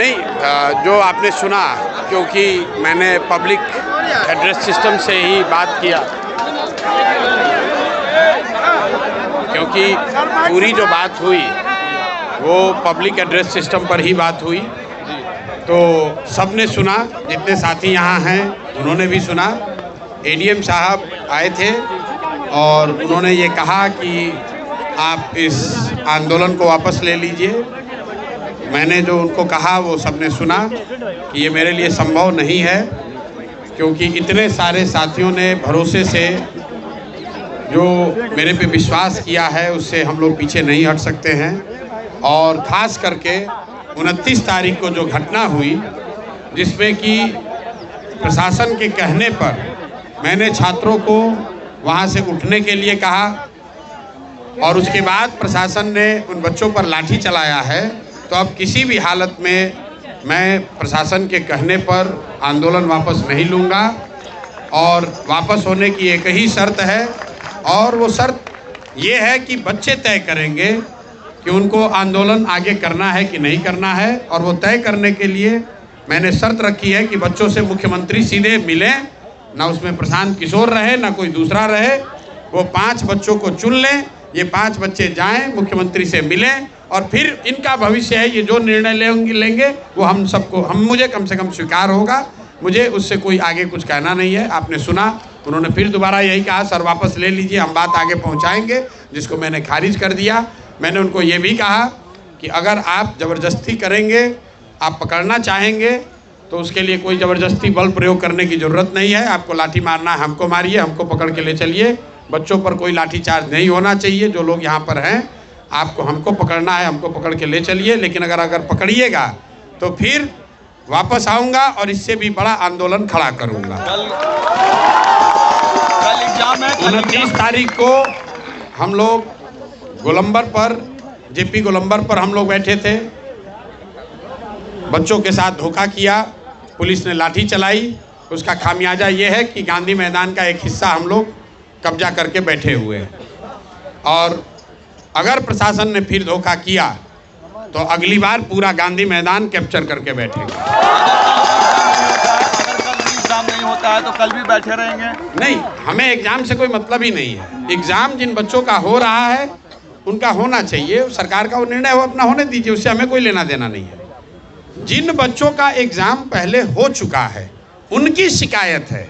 नहीं, जो आपने सुना, क्योंकि मैंने पब्लिक एड्रेस सिस्टम से ही बात किया, क्योंकि पूरी जो बात हुई वो पब्लिक एड्रेस सिस्टम पर ही बात हुई, तो सबने सुना, जितने साथी यहाँ हैं उन्होंने भी सुना। एडीएम साहब आए थे और उन्होंने ये कहा कि आप इस आंदोलन को वापस ले लीजिए। मैंने जो उनको कहा वो सबने सुना कि ये मेरे लिए संभव नहीं है, क्योंकि इतने सारे साथियों ने भरोसे से जो मेरे पे विश्वास किया है उससे हम लोग पीछे नहीं हट सकते हैं। और ख़ास करके 29 तारीख को जो घटना हुई, जिसमें कि प्रशासन के कहने पर मैंने छात्रों को वहाँ से उठने के लिए कहा और उसके बाद प्रशासन ने उन बच्चों पर लाठी चलाया है, तो अब किसी भी हालत में मैं प्रशासन के कहने पर आंदोलन वापस नहीं लूँगा। और वापस होने की एक ही शर्त है, और वो शर्त ये है कि बच्चे तय करेंगे कि उनको आंदोलन आगे करना है कि नहीं करना है। और वो तय करने के लिए मैंने शर्त रखी है कि बच्चों से मुख्यमंत्री सीधे मिलें, ना उसमें प्रशांत किशोर रहे ना कोई दूसरा रहे। वो 5 बच्चों को चुन लें, ये 5 बच्चे जाएं, मुख्यमंत्री से मिलें, और फिर इनका भविष्य है, ये जो निर्णय लेंगे वो हम सबको, मुझे कम से कम स्वीकार होगा। मुझे उससे कोई आगे कुछ कहना नहीं है। आपने सुना, उन्होंने फिर दोबारा यही कहा, सर वापस ले लीजिए, हम बात आगे पहुंचाएंगे, जिसको मैंने खारिज कर दिया। मैंने उनको ये भी कहा कि अगर आप ज़बरदस्ती करेंगे, आप पकड़ना चाहेंगे, तो उसके लिए कोई ज़बरदस्ती बल प्रयोग करने की ज़रूरत नहीं है। आपको लाठी मारना है, हमको मारिए, हमको पकड़ के ले चलिए। बच्चों पर कोई लाठी चार्ज नहीं होना चाहिए। जो लोग यहाँ पर हैं, आपको हमको पकड़ना है, हमको पकड़ के ले चलिए। लेकिन अगर पकड़िएगा तो फिर वापस आऊँगा और इससे भी बड़ा आंदोलन खड़ा करूँगा। 29 तारीख को हम लोग गोलंबर पर, जेपी गोलंबर पर हम लोग बैठे थे। बच्चों के साथ धोखा किया, पुलिस ने लाठी चलाई। उसका खामियाजा ये है कि गांधी मैदान का एक हिस्सा हम लोग कब्जा करके बैठे हुए हैं। और अगर प्रशासन ने फिर धोखा किया तो अगली बार पूरा गांधी मैदान कैप्चर करके बैठेंगे। एग्जाम नहीं होता है तो कल भी बैठे रहेंगे? नहीं, हमें एग्जाम से कोई मतलब ही नहीं है। एग्जाम जिन बच्चों का हो रहा है उनका होना चाहिए, सरकार का वो निर्णय हो, अपना होने दीजिए, उससे हमें कोई लेना देना नहीं है। जिन बच्चों का एग्जाम पहले हो चुका है उनकी शिकायत है